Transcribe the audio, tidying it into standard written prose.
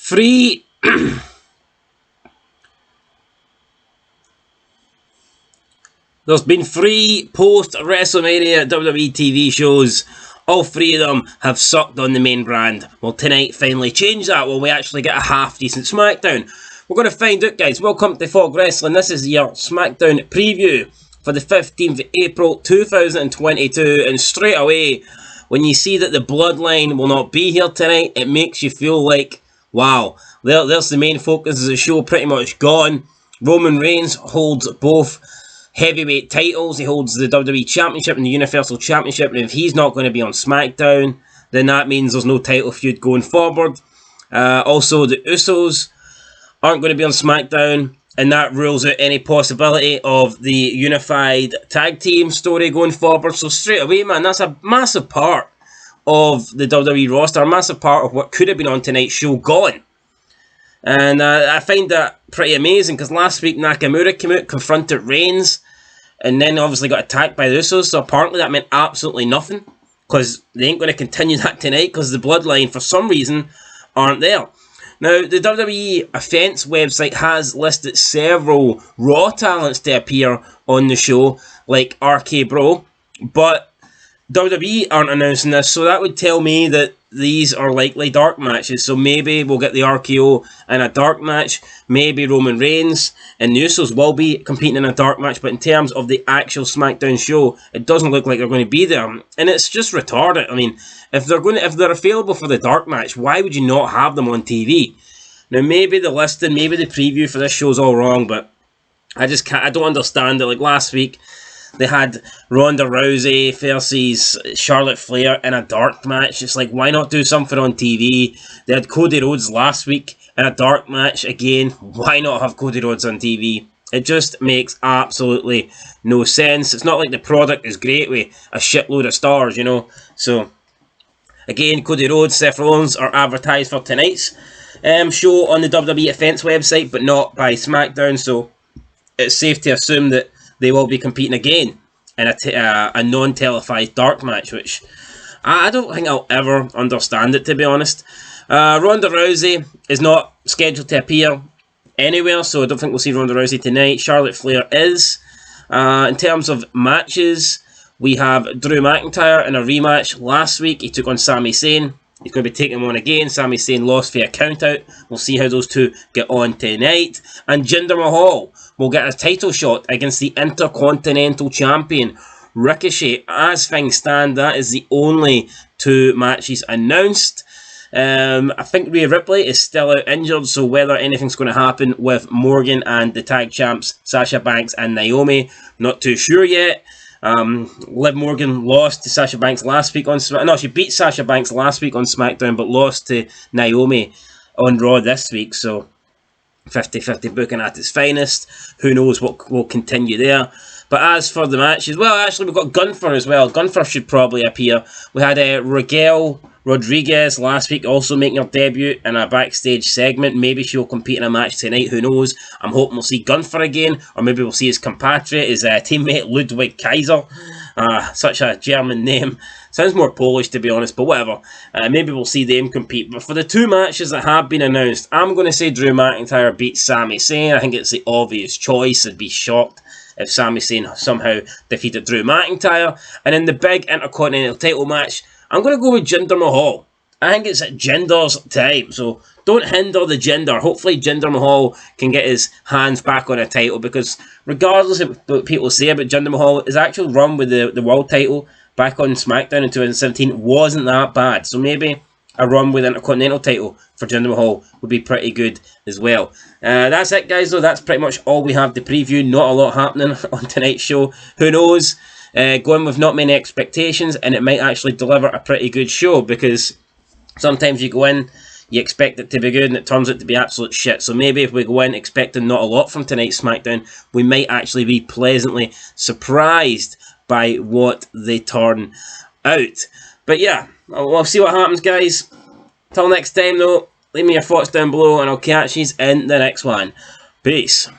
3 There's been 3 post-WrestleMania WWE TV shows. All 3 of them have sucked on the main brand. Well, tonight finally change that when we actually get a half-decent SmackDown. We're going to find out, guys. Welcome to Fog Wrestling. This is your SmackDown preview for the 15th of April 2022. And straight away, when you see that the Bloodline will not be here tonight, it makes you feel like, wow, there's the main focus of the show pretty much gone. Roman Reigns holds both heavyweight titles. He holds the WWE Championship and the Universal Championship, and if he's not going to be on SmackDown, then that means there's no title feud going forward. Also, the Usos aren't going to be on SmackDown, and that rules out any possibility of the unified tag team story going forward. So straight away, man, that's a massive part of the WWE roster, a massive part of what could have been on tonight's show gone. And I find that pretty amazing, because last week Nakamura came out, confronted Reigns, and then obviously got attacked by the Usos, so apparently that meant absolutely nothing, because they ain't going to continue that tonight, because the Bloodline, for some reason, aren't there. Now, the WWE Offense website has listed several Raw talents to appear on the show, like RK Bro, but WWE aren't announcing this, so that would tell me that these are likely dark matches. So maybe we'll get the RKO in a dark match, maybe Roman Reigns and the Usos will be competing in a dark match, but in terms of the actual SmackDown show, it doesn't look like they're going to be there, and it's just retarded. I mean, if they're available for the dark match, why would you not have them on TV? Now, maybe the listing, maybe the preview for this show is all wrong, but I don't understand it. Like last week, they had Ronda Rousey versus Charlotte Flair in a dark match. It's like, why not do something on TV? They had Cody Rhodes last week in a dark match. Again, why not have Cody Rhodes on TV? It just makes absolutely no sense. It's not like the product is great with a shitload of stars, you know. So, again, Cody Rhodes, Seth Rollins are advertised for tonight's show on the WWE Offense website, but not by SmackDown. So, it's safe to assume that they will be competing again in a non-televised dark match, which I don't think I'll ever understand it, to be honest. Ronda Rousey is not scheduled to appear anywhere, so I don't think we'll see Ronda Rousey tonight. Charlotte Flair is. In terms of matches, we have Drew McIntyre in a rematch last week. He took on Sami Zayn. He's going to be taking him on again. Sami Zayn lost via countout. We'll see how those two get on tonight. And Jinder Mahal will get a title shot against the Intercontinental Champion, Ricochet. As things stand, that is the only 2 matches announced. I think Rhea Ripley is still out injured, so whether anything's going to happen with Morgan and the tag champs, Sasha Banks and Naomi, not too sure yet. Liv Morgan lost to Sasha Banks last week on SmackDown. No, she beat Sasha Banks last week on SmackDown, but lost to Naomi on Raw this week, so 50-50 booking at its finest. Who knows what will continue there. But as for the matches, well, actually, we've got Gunther as well. Gunther should probably appear. We had Raquel Rodriguez last week also making her debut in a backstage segment. Maybe she'll compete in a match tonight. Who knows? I'm hoping we'll see Gunther again, or maybe we'll see his compatriot, his teammate Ludwig Kaiser. Such a German name. Sounds more Polish, to be honest, but whatever. Maybe we'll see them compete. But for the 2 matches that have been announced, I'm going to say Drew McIntyre beats Sami Zayn. I think it's the obvious choice. I'd be shocked if Sami Zayn somehow defeated Drew McIntyre. And in the big Intercontinental title match, I'm going to go with Jinder Mahal. I think it's at Jinder's time, so don't hinder the Jinder. Hopefully Jinder Mahal can get his hands back on a title, because regardless of what people say about Jinder Mahal, his actual run with the world title back on SmackDown in 2017 wasn't that bad. So maybe a run with an Intercontinental title for Jinder Mahal would be pretty good as well. That's it, guys, though. That's pretty much all we have to preview. Not a lot happening on tonight's show. Who knows? Going with not many expectations, and it might actually deliver a pretty good show, because sometimes you go in, you expect it to be good, and it turns out to be absolute shit. So maybe if we go in expecting not a lot from tonight's SmackDown, we might actually be pleasantly surprised by what they turn out. But yeah, we'll see what happens, guys. Till next time, though, leave me your thoughts down below, and I'll catch you in the next one. Peace.